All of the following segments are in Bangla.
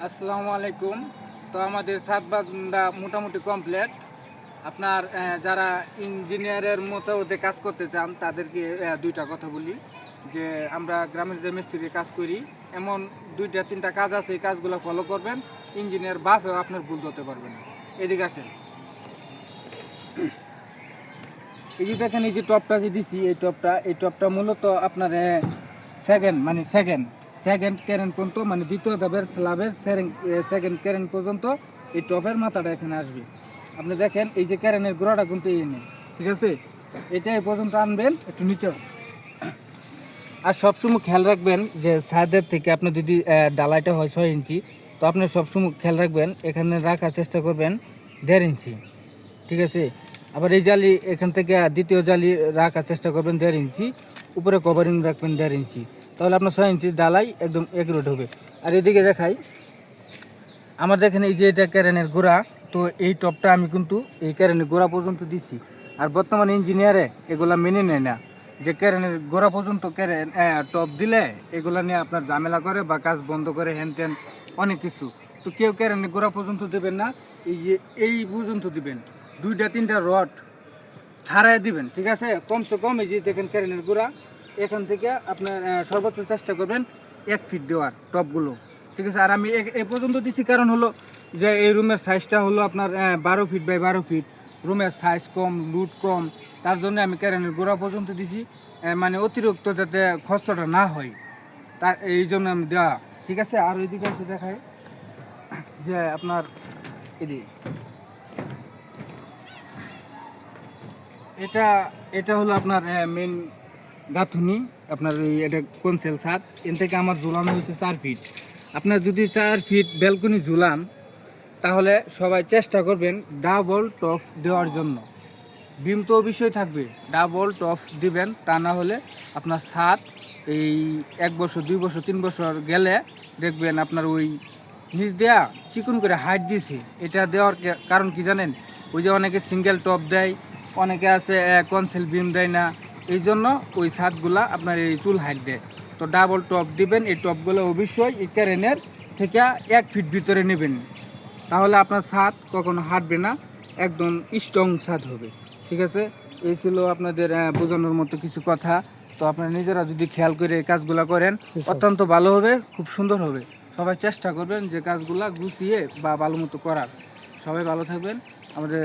আসসালামু আলাইকুম। তো আমাদের ছাদ বান্দা মোটামুটি কমপ্লিট। আপনার যারা ইঞ্জিনিয়ারের মতো ওতে কাজ করতে চান তাদেরকে দুইটা কথা বলি যে আমরা গ্রামের যে মিস্ত্রি কাজ করি এমন দুইটা তিনটা কাজ আছে, এই কাজগুলো ফলো করবেন, ইঞ্জিনিয়ার বাপেও আপনার ভুল ধরতে পারবে না। এদিকে আসেন, এই যে দেখেন এই যে টপটা যে দিছি, এই টপটা মূলত আপনার সেকেন্ড ক্যারেন পর্যন্ত, মানে দ্বিতীয় ধাপের স্ল্যাবের সেকেন্ড ক্যারেন পর্যন্ত এই টপের মাথাটা এখানে আসবে। আপনি দেখেন এই যে ক্যারেনের গোড়াটা কিন্তু এই নেই, ঠিক আছে? এটা এই পর্যন্ত আনবেন একটু নিচে। আর সবসময় খেয়াল রাখবেন যে ছাদের থেকে আপনি যদি ডালাইটা হয় 6 ইঞ্চি, তো আপনি সবসময় খেয়াল রাখবেন এখানে রাখার চেষ্টা করবেন 1.5 ইঞ্চি, ঠিক আছে? আবার এই জালি এখান থেকে দ্বিতীয় জালি রাখার চেষ্টা করবেন 1.5 ইঞ্চি, উপরে কভারিং রাখবেন 1.5 ইঞ্চি, তাহলে আপনার 6 ইঞ্চি ডালাই একদম এগ্রোড হবে। আর এদিকে দেখাই, আমার দেখেন এই যে এটা ক্যারেনের গোড়া, তো এই টপটা আমি কিন্তু এই ক্যারেনের গোড়া পর্যন্ত দিছি। আর বর্তমান ইঞ্জিনিয়ারে এগুলা মেনে নেয় না, যে ক্যারেনের গোড়া পর্যন্ত ক্যারেন টপ দিলে এগুলা নিয়ে আপনার ঝামেলা করে বা কাজ বন্ধ করে, হ্যান ত্যান অনেক কিছু। তো কেউ ক্যারেনের গোড়া পর্যন্ত দেবেন না, এই যে এই পর্যন্ত দিবেন, দুইটা তিনটা রড ছাড়াই দিবেন, ঠিক আছে? কমসে কম এই যে দেখেন ক্যারেনের গোড়া, এখান থেকে আপনার সর্বোচ্চ চেষ্টা করবেন 1 ফিট দেওয়ার টপগুলো, ঠিক আছে? আর আমি এ পর্যন্ত দিচ্ছি কারণ হলো যে এই রুমের সাইজটা হলো আপনার 12 ফিট বাই 12 ফিট, রুমের সাইজ কম, লুট কম, তার জন্য আমি ক্যারেনের গোড়া পর্যন্ত দিছি, মানে অতিরিক্ত যাতে খরচটা না হয়, তা এই জন্য আমি দেওয়া, ঠিক আছে? আর ওইদিকে এসে দেখায় যে আপনার এদিকে এটা এটা হলো আপনার মেন গাঁথুনি, আপনার এটা কোনসেল ছাদ, এন থেকে আমার ঝুলানো হয়েছে 4 ফিট। আপনার যদি 4 ফিট ব্যালকনি ঝুলান তাহলে সবাই চেষ্টা করবেন ডাবল টপ দেওয়ার জন্য। বিম তো অবশ্যই থাকবে, ডাবল টপ দিবেন, তা না হলে আপনার ছাদ এই 1 বছর 2 বছর 3 বছর গেলে দেখবেন আপনার ওই নিচ দেয়া চিকন করে হাইট দিয়েছে। এটা দেওয়ার কারণ কি জানেন? ওই যে অনেকে সিঙ্গেল টপ দেয়, অনেকে আছে কনসেল বিম দেয় না, এই জন্য ওই ছাদগুলা আপনার এই চুল হাইট দেয়। তো ডাবল টপ দিবেন, এই টপগুলো অবশ্যই এই ক্যারেনের থেকে 1 ফিট ভিতরে নেবেন, তাহলে আপনার ছাদ কখনো হাঁটবে না, একদম স্ট্রং ছাদ হবে, ঠিক আছে? এই ছিল আপনাদের বোঝানোর মতো কিছু কথা। তো আপনারা নিজেরা যদি খেয়াল করে এই কাজগুলো করেন অত্যন্ত ভালো হবে, খুব সুন্দর হবে। সবাই চেষ্টা করবেন যে কাজগুলা গুছিয়ে বা ভালো মতো করার। সবাই ভালো থাকবেন, আমাদের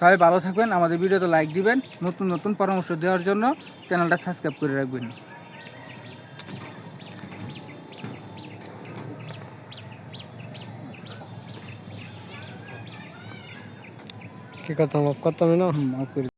সবাই ভালো থাকবেন, আমাদের ভিডিওতে লাইক দিবেন, নতুন নতুন পরামর্শ দেওয়ার জন্য চ্যানেলটা সাবস্ক্রাইব করে রাখবেন। কি কথা মাফ করতাম না। ওকে।